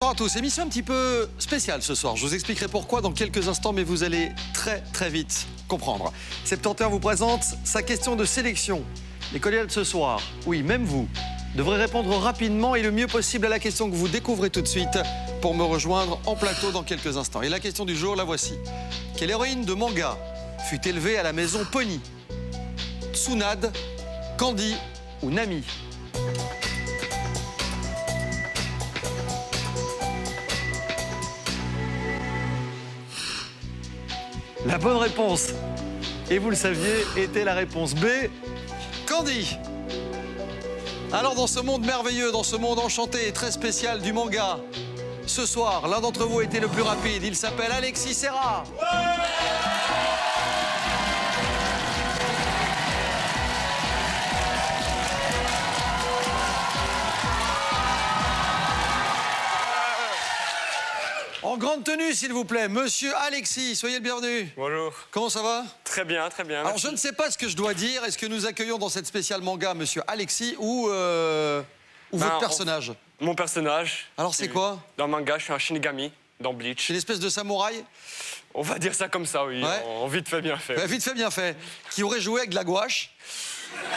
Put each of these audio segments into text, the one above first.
Bonjour à tous, émission un petit peu spéciale ce soir. Je vous expliquerai pourquoi dans quelques instants, mais vous allez très vite comprendre. 71 vous présente sa question de sélection. Les candidats de ce soir, oui, même vous, devrez répondre rapidement et le mieux possible à la question que vous découvrez tout de suite pour me rejoindre en plateau dans quelques instants. Et la question du jour, la voici. Quelle héroïne de manga fut élevée à la maison Pony? Tsunade, Candy ou Nami? La bonne réponse, et vous le saviez, était la réponse B, Candy. Alors dans ce monde merveilleux, dans ce monde enchanté et très spécial du manga, ce soir, l'un d'entre vous a été le plus rapide. Il s'appelle Alexis Serra. En grande tenue, s'il vous plaît, monsieur Alexis, soyez le bienvenu. Bonjour. Comment ça va? Très bien, très bien. Alors, merci. je ne sais pas ce que je dois dire. Est-ce que nous accueillons dans cette spéciale manga monsieur Alexis ou votre personnage? Mon personnage. Alors, c'est quoi? Dans le manga, je suis un Shinigami, dans Bleach. C'est une espèce de samouraï? On va dire ça comme ça, oui. Ouais. En vite fait, bien fait. Bah, vite fait, bien fait. Qui aurait joué avec de la gouache?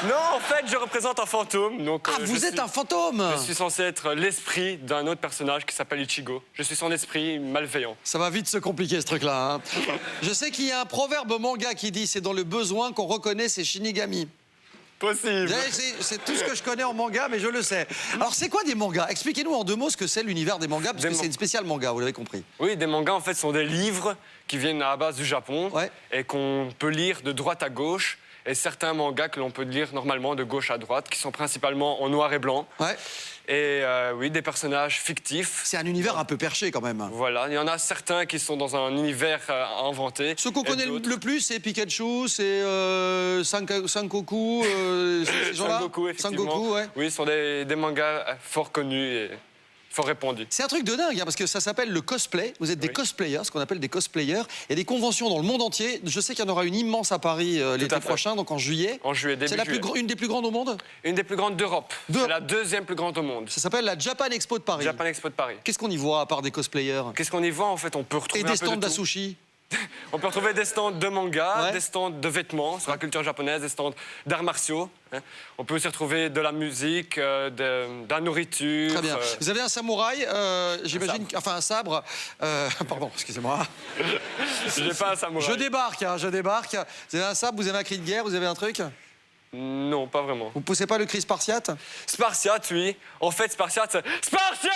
Non, en fait, je représente un fantôme. Donc, Ah, vous êtes un fantôme? Je suis censé être l'esprit d'un autre personnage qui s'appelle Ichigo. Je suis son esprit malveillant. Ça va vite se compliquer, ce truc-là. Hein. Je sais qu'il y a un proverbe manga qui dit « c'est dans le besoin qu'on reconnaît ses Shinigami ». Possible. C'est tout ce que je connais en manga, mais je le sais. Alors, c'est quoi des mangas? Expliquez-nous en deux mots ce que c'est l'univers des mangas, parce que c'est une spéciale manga, vous l'avez compris. Oui, des mangas, en fait, sont des livres qui viennent à la base du Japon Ouais. et qu'on peut lire de droite à gauche. Et certains mangas que l'on peut lire normalement de gauche à droite, qui sont principalement en noir et blanc. Ouais. Et oui, des personnages fictifs. C'est un univers un peu perché, quand même. Voilà, il y en a certains qui sont dans un univers inventé. Ceux qu'on connaît le plus, c'est Pikachu, c'est Sangoku, ces gens-là. Sangoku, effectivement. Sangoku, ouais. Oui, ce sont des mangas fort connus et fort répandus. C'est un truc de dingue, hein, parce que ça s'appelle le cosplay. Vous êtes des Oui. cosplayers, ce qu'on appelle des cosplayers. Il y a des conventions dans le monde entier. Je sais qu'il y en aura une immense à Paris l'été prochain, donc en juillet. En juillet, début C'est juillet. une des plus grandes au monde? Une des plus grandes d'Europe. C'est la deuxième plus grande au monde. Ça s'appelle la Japan Expo de Paris. Japan Expo de Paris. Qu'est-ce qu'on y voit à part des cosplayers? Qu'est-ce qu'on y voit en fait? On peut retrouver Et un des peu stands de tout. d'asushi? On peut retrouver des stands de manga, Ouais. des stands de vêtements sur la culture japonaise, des stands d'arts martiaux. Hein. On peut aussi retrouver de la musique, de la nourriture. Très bien. Vous avez un samouraï, j'imagine, enfin un sabre. Pardon, excusez-moi. J'ai pas un samouraï. Je débarque, hein, je débarque. Vous avez un sabre, vous avez un cri de guerre, vous avez un truc? Non, pas vraiment. Vous poussez pas le cri spartiate? Spartiate, oui. En fait, Spartiate, c'est Spartiate!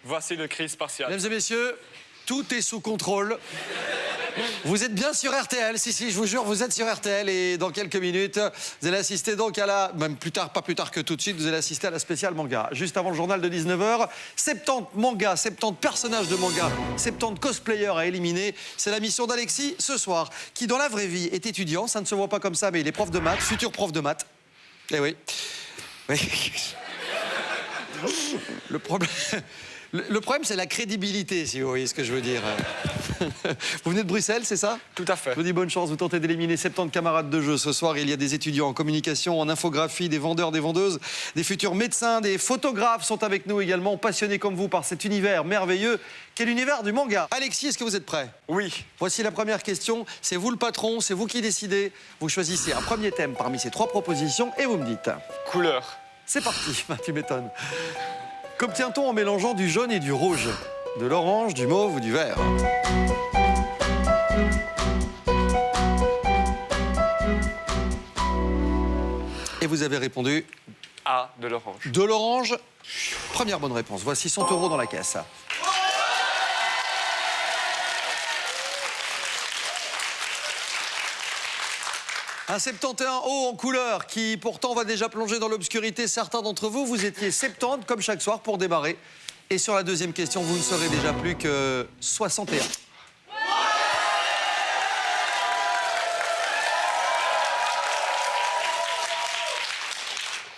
Voici le cri Spartiate. Mesdames et messieurs, tout est sous contrôle. Vous êtes bien sur RTL, si, je vous jure, vous êtes sur RTL et dans quelques minutes, vous allez assister donc à la... Même plus tard, pas plus tard que tout de suite, vous allez assister à la spéciale manga. Juste avant le journal de 19h, 70 mangas, 70 personnages de manga, 70 cosplayers à éliminer. C'est la mission d'Alexis ce soir, qui dans la vraie vie est étudiant, ça ne se voit pas comme ça, mais il est prof de maths, futur prof de maths. Eh oui. Oui. Le problème... Le problème, c'est la crédibilité, si vous voyez ce que je veux dire. Vous venez de Bruxelles, c'est ça? Tout à fait. Je vous dis bonne chance, vous tentez d'éliminer 70 camarades de jeu. Ce soir, il y a des étudiants en communication, en infographie, des vendeurs, des vendeuses, des futurs médecins, des photographes sont avec nous également, passionnés comme vous par cet univers merveilleux qu'est l'univers du manga. Alexis, est-ce que vous êtes prêt? Oui. Voici la première question. C'est vous le patron, c'est vous qui décidez. Vous choisissez un premier thème parmi ces 3 propositions et vous me dites. Couleur. C'est parti, tu m'étonnes. Qu'obtient-on en mélangeant du jaune et du rouge? De l'orange, du mauve ou du vert? Et vous avez répondu A, de l'orange. de l'orange. Première bonne réponse. Voici 100 € dans la caisse. Un 71 haut en couleur qui pourtant va déjà plonger dans l'obscurité certains d'entre vous. Vous étiez 70 comme chaque soir pour démarrer. Et sur la deuxième question, vous ne serez déjà plus que 61. «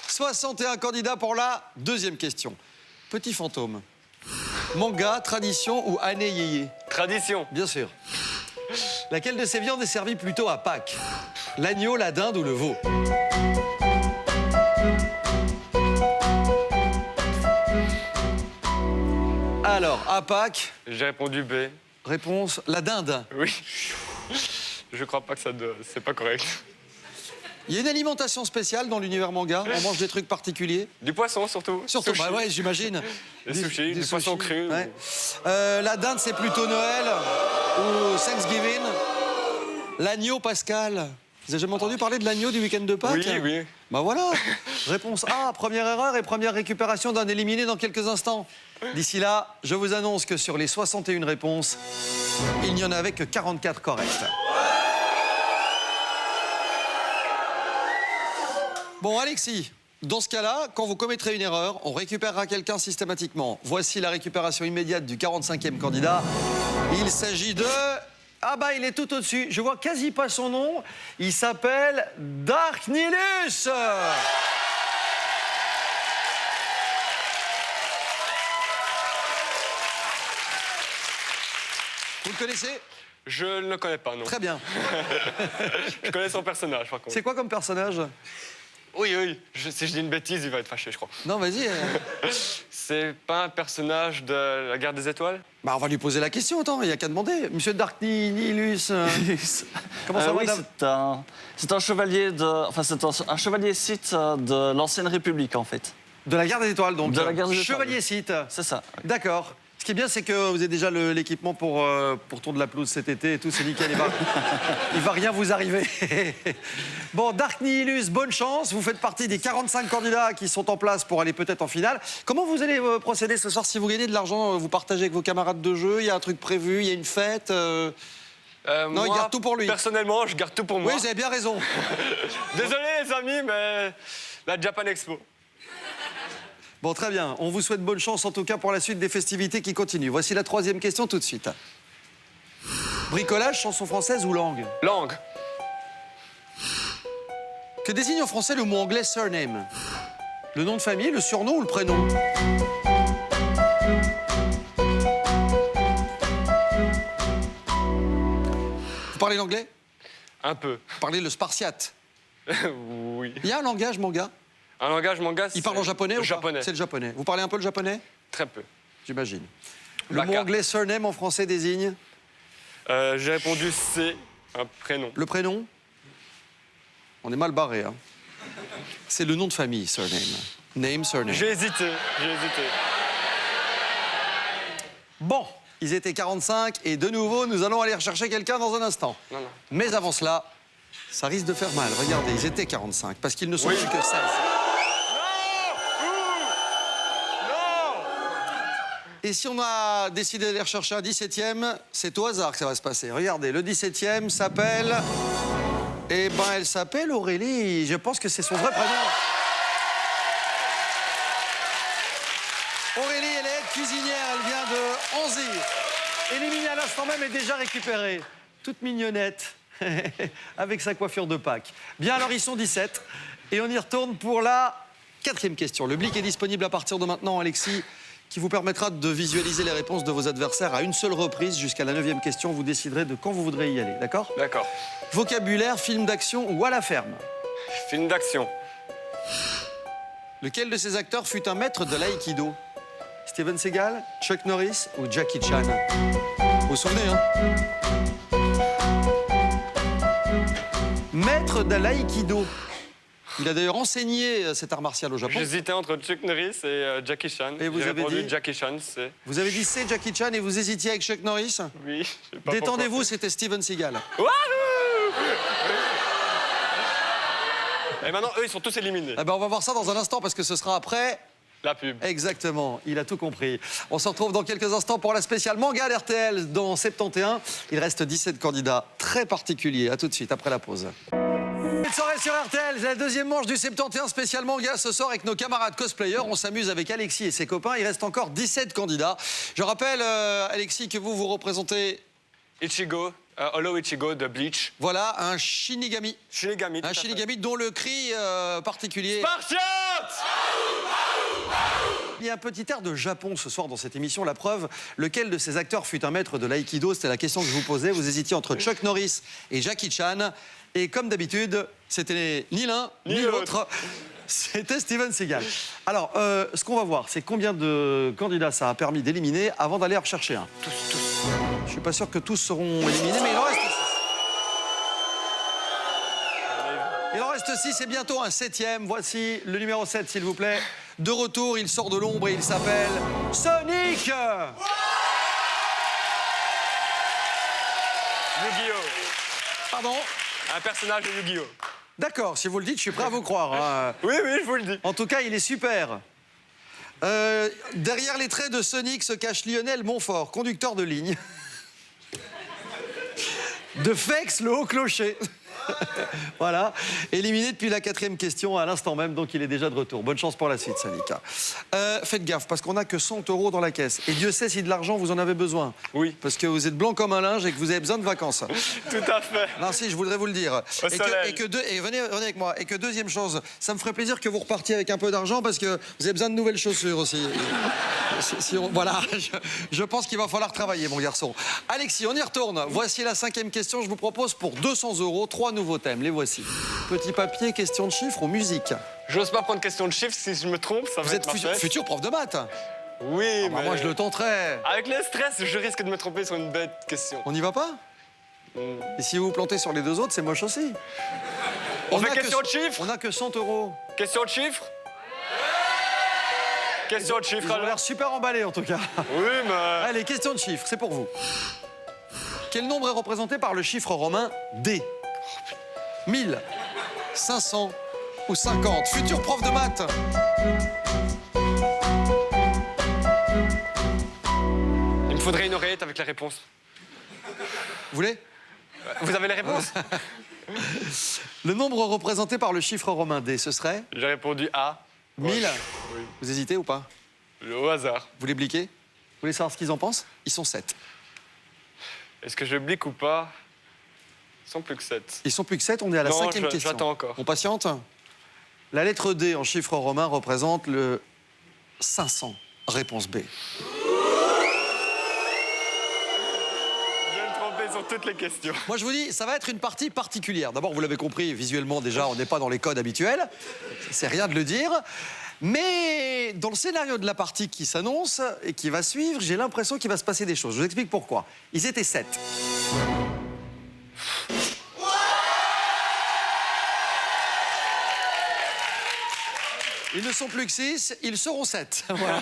61 candidats pour la deuxième question. Petit fantôme. Manga, tradition ou année yéyé? Tradition. Bien sûr. Laquelle de ces viandes est servie plutôt à Pâques? L'agneau, la dinde ou le veau? Alors, à Pâques, J'ai répondu B. réponse, la dinde. Oui. Je crois pas que c'est pas correct. Il y a une alimentation spéciale dans l'univers manga. On mange des trucs particuliers. Du poisson surtout. Surtout, Sushi. bah ouais, j'imagine. Des sushis, du poisson cru. Ouais. La dinde, c'est plutôt Noël ou Thanksgiving. L'agneau pascal. Vous avez jamais entendu parler de l'agneau du week-end de Pâques? Oui, oui. Bah voilà. Réponse A, première erreur et première récupération d'un éliminé dans quelques instants. D'ici là, je vous annonce que sur les 61 réponses, il n'y en avait que 44 correctes. Bon, Alexis, dans ce cas-là, quand vous commettrez une erreur, on récupérera quelqu'un systématiquement. Voici la récupération immédiate du 45e candidat. Il s'agit de... Ah bah, il est tout au-dessus. Je vois quasi pas son nom. Il s'appelle Dark Nilus. Vous le connaissez? Je ne le connais pas, non. Très bien. Je connais son personnage, par contre. C'est quoi comme personnage? Oui, oui. Si je dis une bêtise, il va être fâché, je crois. Non, vas-y. C'est pas un personnage de la Guerre des Étoiles? Bah, on va lui poser la question, attends, il n'y a qu'à demander. Monsieur Dark Nilus. Comment ça va, oui, madame? c'est un chevalier enfin, c'est un chevalier Sith de l'ancienne République, en fait. De la Garde des Étoiles, donc. De la Garde des Étoiles. Chevalier Sith. C'est ça. D'accord. Ce qui est bien, c'est que vous avez déjà l'équipement pour Tour de la pelouse cet été et tout, c'est nickel. Il va rien vous arriver. Bon, Dark Nihilus, bonne chance. Vous faites partie des 45 candidats qui sont en place pour aller peut-être en finale. Comment vous allez procéder ce soir? Si vous gagnez de l'argent, vous partagez avec vos camarades de jeu? Il y a un truc prévu? Il y a une fête? Non, moi, il garde tout pour lui. Personnellement, je garde tout pour moi. Oui, vous avez bien raison. Désolé, les amis, mais la Japan Expo. Bon, très bien. On vous souhaite bonne chance, en tout cas, pour la suite des festivités qui continuent. Voici la troisième question tout de suite. Bricolage, chanson française ou langue? Langue. Que désigne en français le mot anglais surname? Le nom de famille, le surnom ou le prénom? Vous parlez l'anglais? Un peu. Vous parlez le spartiate? Oui. Il y a un langage manga? Un langage manga, Il parle en japonais ou pas? Japonais. C'est le japonais. Vous parlez un peu le japonais? Très peu. J'imagine. Le Baka. mot anglais surname en français désigne? J'ai répondu C, un prénom. Le prénom? On est mal barré, hein. C'est le nom de famille, surname. Name, surname. J'ai hésité, j'ai hésité. Bon, ils étaient 45 et de nouveau, nous allons aller rechercher quelqu'un dans un instant. Non, non. Mais avant cela, ça risque de faire mal. Regardez, ils étaient 45 parce qu'ils ne sont Oui. plus que 16. Et si on a décidé d'aller rechercher un 17e, c'est au hasard que ça va se passer. Regardez, le 17e s'appelle... Eh ben, elle s'appelle Aurélie. Je pense que c'est son vrai prénom. Aurélie, elle est cuisinière, elle vient de Anzy. Éliminée à l'instant même et déjà récupérée. Toute mignonnette, avec sa coiffure de Pâques. Bien, alors ils sont 17. Et on y retourne pour la 4e question. Le blic est disponible à partir de maintenant, Alexis, qui vous permettra de visualiser les réponses de vos adversaires à une seule reprise. Jusqu'à la 9e question, vous déciderez de quand vous voudrez y aller, d'accord? D'accord. Vocabulaire, film d'action ou à la ferme? Film d'action. Lequel de ces acteurs fut un maître de l'aïkido? Steven Seagal, Chuck Norris ou Jackie Chan? Vous vous souvenez, hein? Maître de l'aïkido. Il a d'ailleurs enseigné cet art martial au Japon. J'hésitais entre Chuck Norris et Jackie Chan. Et vous J'ai avez répondu dit Jackie Chan, c'est... Vous avez dit c'est Jackie Chan et vous hésitiez avec Chuck Norris? Oui, je sais pas Détendez-vous, c'était Steven Seagal. pourquoi. Et maintenant, eux, ils sont tous éliminés. Eh ben, on va voir ça dans un instant parce que ce sera après. La pub. Exactement, il a tout compris. On se retrouve dans quelques instants pour la spéciale manga d'RTL dans 71. Il reste 17 candidats très particuliers. À tout de suite, après la pause. Cette soirée sur RTL, c'est la deuxième manche du 71 spécial manga ce soir avec nos camarades cosplayers. On s'amuse avec Alexis et ses copains. Il reste encore 17 candidats. Je rappelle, Alexis, que vous représentez... Ichigo, Holo Ichigo de Bleach. Voilà, un Shinigami. Shinigami. Un Shinigami dont le cri particulier... Spartiate! Il y a un petit air de Japon ce soir dans cette émission. La preuve, lequel de ces acteurs fut un maître de l'aïkido? C'était la question que je vous posais. Vous hésitiez entre Chuck Norris et Jackie Chan. Et comme d'habitude, c'était ni l'un ni l'autre. C'était Steven Seagal. Alors, ce qu'on va voir, c'est combien de candidats ça a permis d'éliminer avant d'aller en rechercher un. Tous. Je suis pas sûr que tous seront éliminés, mais il en reste 6. Il en reste 6 et bientôt un 7e. Voici le numéro 7, s'il vous plaît. De retour, il sort de l'ombre et il s'appelle Sonic. Yu-Gi-Oh! Pardon? Un personnage de Yu-Gi-Oh! D'accord, si vous le dites, je suis prêt à vous croire. Hein. Oui, je vous le dis. En tout cas, il est super. Derrière les traits de Sonic se cache Lionel Montfort, conducteur de ligne. De Fex, le haut clocher. Voilà, éliminé depuis la 4e question à l'instant même, donc il est déjà de retour. Bonne chance pour la suite, Sonic. Faites gaffe, parce qu'on n'a que 100 € dans la caisse. Et Dieu sait si de l'argent, vous en avez besoin. Oui. Parce que vous êtes blanc comme un linge et que vous avez besoin de vacances. Tout à fait. Non, si, je voudrais vous le dire. Au soleil. Venez avec moi. Et que deuxième chose, ça me ferait plaisir que vous repartiez avec un peu d'argent parce que vous avez besoin de nouvelles chaussures aussi. Voilà, je pense qu'il va falloir travailler, mon garçon. Alexis, on y retourne. Voici la 5e question. Je vous propose pour 200 €, 3 nouveaux thèmes. Les voici. Petit papier, question de chiffres ou musique. J'ose pas prendre question de chiffres, si je me trompe, ça va Vous être êtes futur prof de maths. Oui, Ah bah mais... moi, je le tenterai. Avec le stress, je risque de me tromper sur une bête question. On n'y va pas? Et si vous vous plantez sur les deux autres, c'est moche aussi. On fait a question que- de chiffres? On n'a que 100 €. Question de chiffres? Question de chiffres, Ils ont alors? l'air super emballés, en tout cas. Oui, mais... Allez, question de chiffres, c'est pour vous. Quel nombre est représenté par le chiffre romain D? 1000, 500 ou 50? Futur prof de maths. Il me faudrait une oreillette avec les réponses. Vous voulez? Vous avez les réponses? Le nombre représenté par le chiffre romain D, ce serait J'ai répondu A. 1000. Oui. Vous hésitez ou pas? Au hasard. Vous les bliquez? Vous voulez savoir ce qu'ils en pensent? Ils sont 7. Est-ce que je blique ou pas? Ils sont plus que 7. Ils sont plus que 7, on est à la Non, 5e question. j'attends encore. On patiente? La lettre D en chiffre romain représente le 500. Réponse B. Je vais me tromper sur toutes les questions. Moi, je vous dis, ça va être une partie particulière. D'abord, vous l'avez compris, visuellement, déjà, on n'est pas dans les codes habituels. C'est rien de le dire. Mais dans le scénario de la partie qui s'annonce et qui va suivre, j'ai l'impression qu'il va se passer des choses. Je vous explique pourquoi. Ils étaient 7. Ils ne sont plus que 6, ils seront 7. Voilà.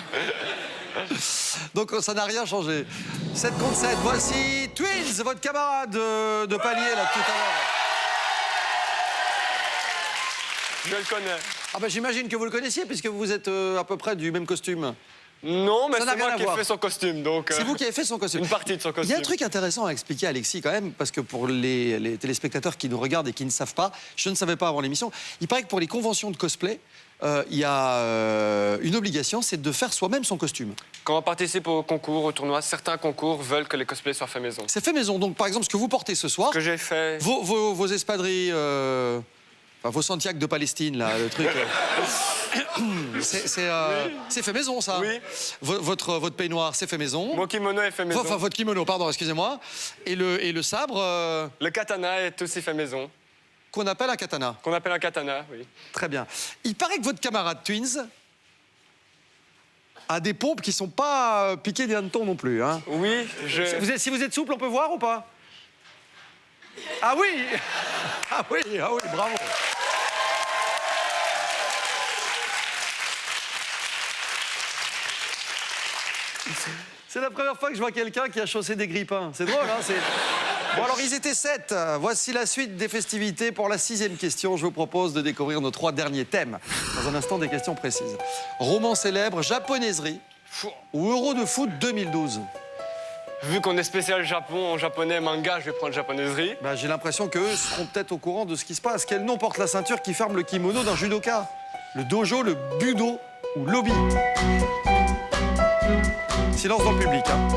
Donc ça n'a rien changé. 7 contre 7, voici Twins, votre camarade de palier là tout à l'heure. Je le connais. Ah ben j'imagine que vous le connaissiez puisque vous êtes à peu près du même costume. Non, mais Ça n'a c'est rien moi à qui ai voir. fait son costume, donc... C'est vous qui avez fait son costume. Une partie de son Il y a costume. un truc intéressant à expliquer à Alexis quand même, parce que pour les téléspectateurs qui nous regardent et qui ne savent pas, je ne savais pas avant l'émission, il paraît que pour les conventions de cosplay, il y a une obligation, c'est de faire soi-même son costume. Quand on participe au concours, au tournoi, certains concours veulent que les cosplays soient faits maison. C'est fait maison, donc par exemple ce que vous portez ce soir, Ce que j'ai fait... vos espadrilles, enfin vos Santiago de Palestine, là, le truc... c'est fait maison, ça. Oui. Votre peignoir, c'est fait maison. Mon kimono est fait maison. Enfin, votre kimono, pardon, excusez-moi. Et le sabre, Le katana est aussi fait maison. qu'on appelle un katana. Qu'on appelle un katana, oui. Très bien. Il paraît que votre camarade Twins a des pompes qui sont pas piquées des hannetons non plus. Hein. Oui, Si vous êtes souple, on peut voir ou pas? Ah oui. Ah oui, bravo. C'est la première fois que je vois quelqu'un qui a chaussé des grippins. C'est drôle, hein? Bon, alors, ils étaient 7. Voici la suite des festivités. Pour la 6e question, je vous propose de découvrir nos 3 derniers thèmes. Dans un instant, des questions précises. Roman célèbre, japonaiserie ou Euro de foot 2012. Vu qu'on est spécial Japon, en japonais, manga, je vais prendre japonaiserie. Bah, j'ai l'impression qu'eux seront peut-être au courant de ce qui se passe. Quel nom porte la ceinture qui ferme le kimono d'un judoka? Le dojo, le budo ou l'obi? Silence dans le public. Hein.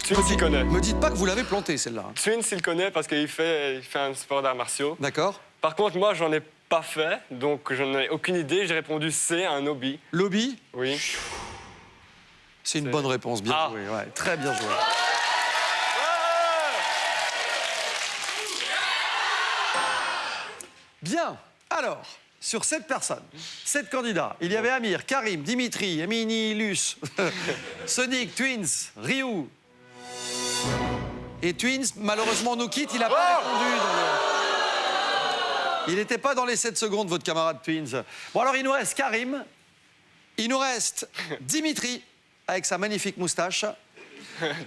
Twins, il connaît. Me dites pas que vous l'avez planté, celle-là. Twins, il connaît parce qu'il fait un sport d'arts martiaux. D'accord. Par contre, moi, j'en ai pas fait, donc j'en ai aucune idée. J'ai répondu C, un hobby. L'obi, Oui. c'est une bonne réponse. Bien joué. Ouais, très bien joué. Bien. Alors, sur 7 personnes, 7 candidats. Il y avait Amir, Karim, Dimitri, Emini, Luce, Sonic, Twins, Ryu. Et Twins, malheureusement, nous quitte. Il n'a pas répondu. Il n'était pas dans les 7 secondes, votre camarade Twins. Bon, alors, il nous reste Karim. Il nous reste Dimitri, avec sa magnifique moustache.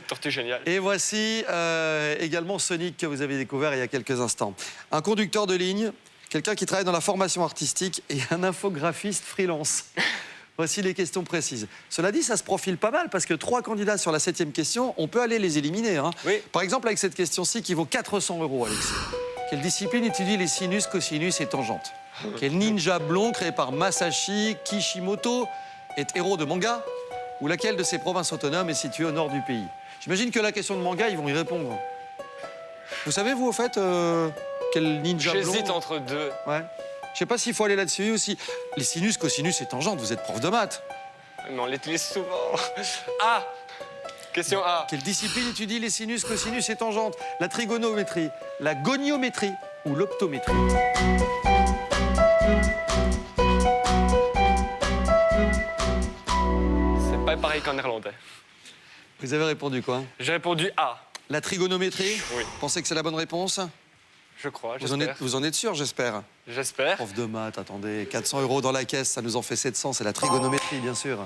Tortue géniale. Et voici également Sonic, que vous avez découvert il y a quelques instants. Un conducteur de ligne, quelqu'un qui travaille dans la formation artistique et un infographiste freelance. Voici les questions précises. Cela dit, ça se profile pas mal parce que 3 candidats sur la 7e question, on peut aller les éliminer. Hein. Oui. Par exemple, avec cette question-ci qui vaut 400 €, Alexis. Quelle discipline étudie les sinus, cosinus et tangentes? Quel ninja blond créé par Masashi Kishimoto est héros de manga? Ou laquelle de ces provinces autonomes est située au nord du pays? J'imagine que la question de manga, ils vont y répondre. Vous savez, vous, au fait, quel ninja blond? J'hésite entre 2. Ouais. Je sais pas s'il faut aller là-dessus aussi. Les sinus, cosinus et tangentes, vous êtes prof de maths. Mais on l'utilise souvent. A. Question A. Quelle discipline étudie les sinus, cosinus et tangentes? La trigonométrie, la goniométrie ou l'optométrie? C'est pas pareil qu'en néerlandais. Vous avez répondu quoi? J'ai répondu A. La trigonométrie? Oui. Pensez que c'est la bonne réponse? Je crois, Vous en êtes sûr, j'espère? J'espère. Prof de maths, attendez, 400 € dans la caisse, ça nous en fait 700, c'est la trigonométrie, bien sûr.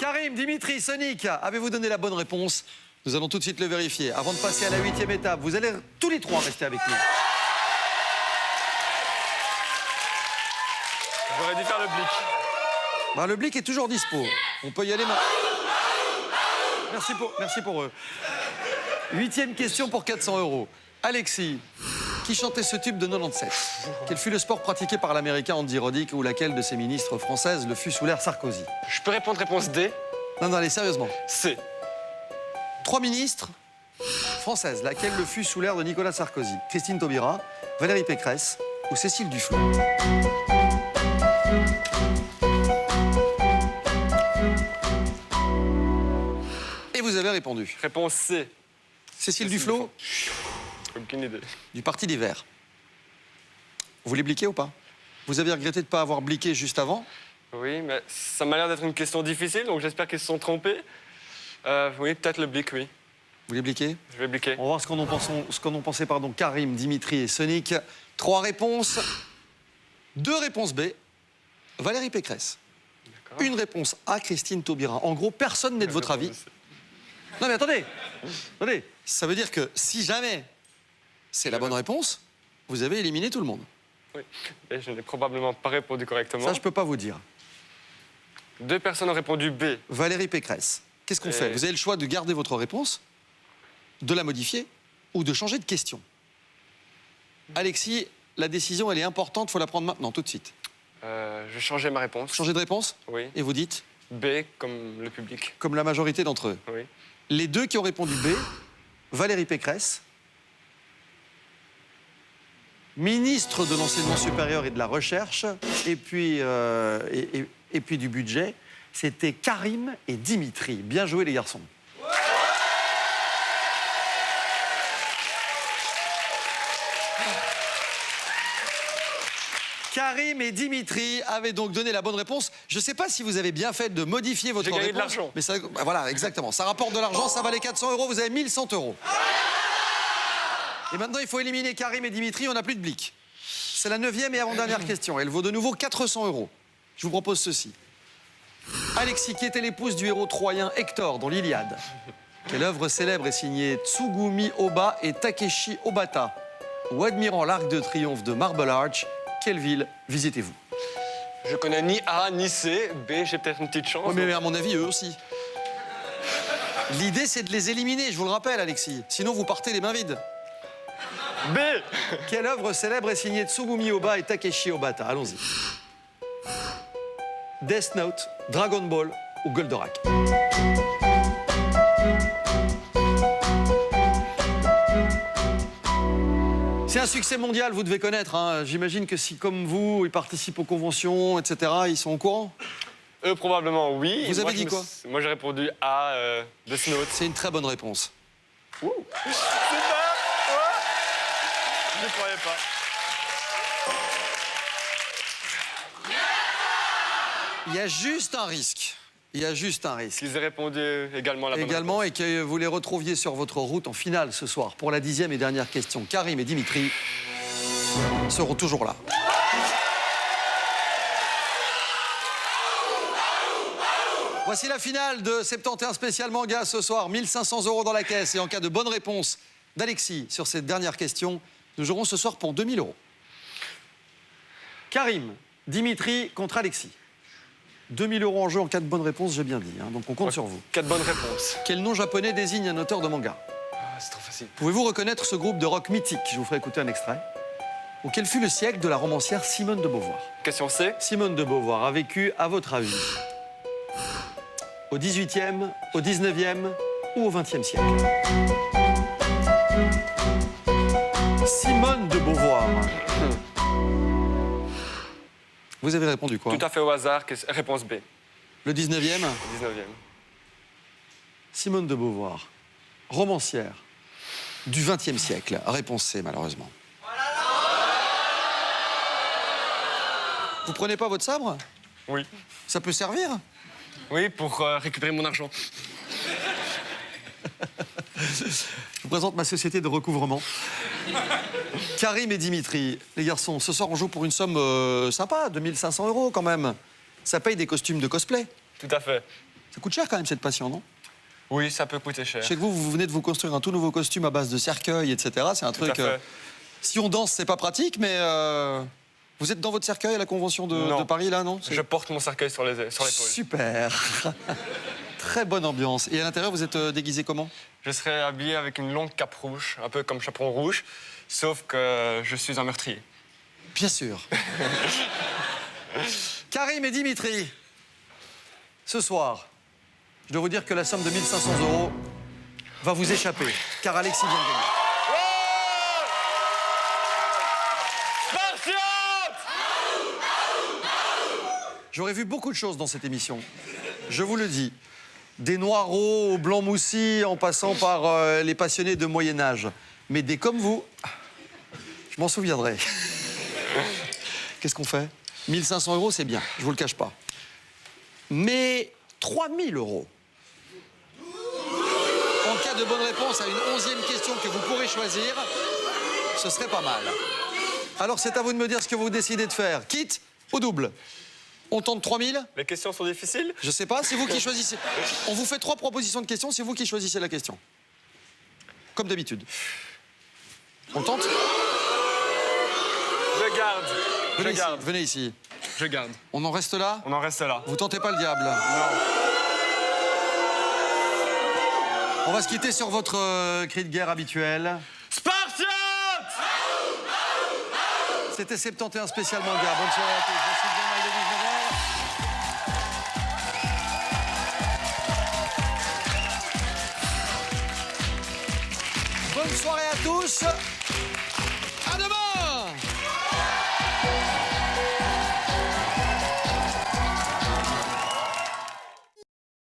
Karim, Dimitri, Sonic, avez-vous donné la bonne réponse? Nous allons tout de suite le vérifier. Avant de passer à la 8e étape, vous allez tous les 3 rester avec nous. J'aurais dû faire le blic. Bah, le blic est toujours dispo. On peut y aller maintenant. Merci pour eux. 8e question pour 400 €. Alexis, qui chantait ce tube de 97? Quel fut le sport pratiqué par l'américain Andy Roddick ou laquelle de ses ministres françaises le fut sous l'ère Sarkozy? Je peux répondre réponse D. Non, allez, sérieusement. C. 3 ministres françaises, laquelle le fut sous l'ère de Nicolas Sarkozy? Christine Taubira, Valérie Pécresse ou Cécile Duflot? Et vous avez répondu. Réponse C. Cécile Duflot, Aucune idée. du Parti des Verts. Vous voulez bliquer ou pas? Vous avez regretté de ne pas avoir bliqué juste avant? Oui, mais ça m'a l'air d'être une question difficile, donc j'espère qu'ils se sont trompés. Oui, peut-être le blic, oui. Vous voulez bliquer? Je vais bliquer. On va voir ce qu'en ont pensé Karim, Dimitri et Sonic. 3 réponses. 2 réponses B. Valérie Pécresse. Une réponse A, Christine Taubira. En gros, personne n'est de votre avis. Non mais attendez. Ça veut dire que si jamais c'est la bonne réponse, vous avez éliminé tout le monde. Oui, et je n'ai probablement pas répondu correctement. Ça, je peux pas vous dire. 2 personnes ont répondu B. Valérie Pécresse. Qu'est-ce qu'on fait? Vous avez le choix de garder votre réponse, de la modifier ou de changer de question. Alexis, la décision, elle est importante, il faut la prendre maintenant, tout de suite. Je vais changer ma réponse. Vous changez de réponse? Oui. Et vous dites? B, comme le public. Comme la majorité d'entre eux. Oui. Les 2 qui ont répondu B, Valérie Pécresse, ministre de l'enseignement supérieur et de la recherche, et puis du budget, c'était Karim et Dimitri. Bien joué les garçons. Karim et Dimitri avaient donc donné la bonne réponse. Je ne sais pas si vous avez bien fait de modifier votre réponse. J'ai gagné de l'argent. Mais ça, voilà, exactement. Ça rapporte de l'argent, ça valait 400 €, vous avez 1100 €. Et maintenant, il faut éliminer Karim et Dimitri, on n'a plus de blic. C'est la 9e et avant-dernière question. Elle vaut de nouveau 400 €. Je vous propose ceci. Alexis, qui était l'épouse du héros troyen Hector dans l'Iliade? Quelle œuvre célèbre est signée Tsugumi Oba et Takeshi Obata? Ou admirant l'Arc de Triomphe de Marble Arch, quelle ville visitez-vous? Je connais ni A ni C. B, j'ai peut-être une petite chance. Oui, mais à mon avis, eux aussi. L'idée, c'est de les éliminer, je vous le rappelle, Alexis. Sinon, vous partez les mains vides. B. Quelle œuvre célèbre est signée Tsugumi Oba et Takeshi Obata? Allons-y. Death Note, Dragon Ball ou Goldorak? C'est un succès mondial, vous devez connaître. Hein. J'imagine que si, comme vous, ils participent aux conventions, etc., ils sont au courant. Eux, probablement, oui. Vous avez dit quoi? Moi, j'ai répondu A, Death Note. C'est une très bonne réponse. Super. Ouais. Je ne croyais pas. Il y a juste un risque. Il y a juste un risque. Qu'ils aient répondu également à la bonne Également, réponse. et que vous les retrouviez sur votre route en finale ce soir pour la 10e et dernière question. Karim et Dimitri seront toujours là. Voici la finale de 71 spécial manga ce soir. 1500 € dans la caisse. Et en cas de bonne réponse d'Alexis sur cette dernière question, nous jouerons ce soir pour 2000 €. Karim, Dimitri contre Alexis. 2000 € en jeu en cas de bonne réponse, j'ai bien dit. Hein, donc on compte sur vous. 4 bonnes réponses. Quel nom japonais désigne un auteur de manga? Ah, c'est trop facile. Pouvez-vous reconnaître ce groupe de rock mythique? Je vous ferai écouter un extrait. Ou quel fut le siècle de la romancière Simone de Beauvoir? Question C. Simone de Beauvoir a vécu, à votre avis, au 18e, au 19e ou au 20e siècle? Simone de Beauvoir. Vous avez répondu quoi? Tout à fait au hasard. Réponse B. Le 19e? 19e. Simone de Beauvoir, romancière du 20e siècle. Réponse C, malheureusement. Vous prenez pas votre sabre? Oui. Ça peut servir? Oui, pour récupérer mon argent. Je vous présente ma société de recouvrement. Karim et Dimitri, les garçons, ce soir on joue pour une somme sympa, 2500 € quand même. Ça paye des costumes de cosplay. Tout à fait. Ça coûte cher quand même cette passion, non? Oui, ça peut coûter cher. Je sais que vous venez de vous construire un tout nouveau costume à base de cercueil, etc. C'est un Tout à truc... fait. si on danse, c'est pas pratique, mais... vous êtes dans votre cercueil à la Convention Non. de Paris, là, non? Je porte mon cercueil sur l'épaule. Super. Très bonne ambiance. Et à l'intérieur, vous êtes déguisé comment? Je serai habillé avec une longue cape rouge, un peu comme chaperon rouge, sauf que je suis un meurtrier. Bien sûr. Karim et Dimitri, ce soir, je dois vous dire que la somme de 1500 € va vous échapper, car Alexis vient de gagner. J'aurais vu beaucoup de choses dans cette émission. Je vous le dis. Des noireaux aux blancs moussis, en passant par les passionnés de Moyen-Âge. Mais des comme vous, je m'en souviendrai. Qu'est-ce qu'on fait? 1500 €, c'est bien, je vous le cache pas. Mais 3000 €. En cas de bonne réponse à une 11e question que vous pourrez choisir, ce serait pas mal. Alors c'est à vous de me dire ce que vous décidez de faire. Quitte ou double? On tente 3000? Les questions sont difficiles? Je sais pas, c'est vous qui choisissez. On vous fait 3 propositions de questions, c'est vous qui choisissez la question. Comme d'habitude. On le tente? Je garde. Venez Je ici, garde. venez ici. Je garde. On en reste là? On en reste là. Vous tentez pas le diable? Non. On va se quitter sur votre cri de guerre habituel. Spartiate! C'était 71 spécial manga. Bonne soirée à tous. Je suis bien mal de 19 h. Bonne soirée à tous.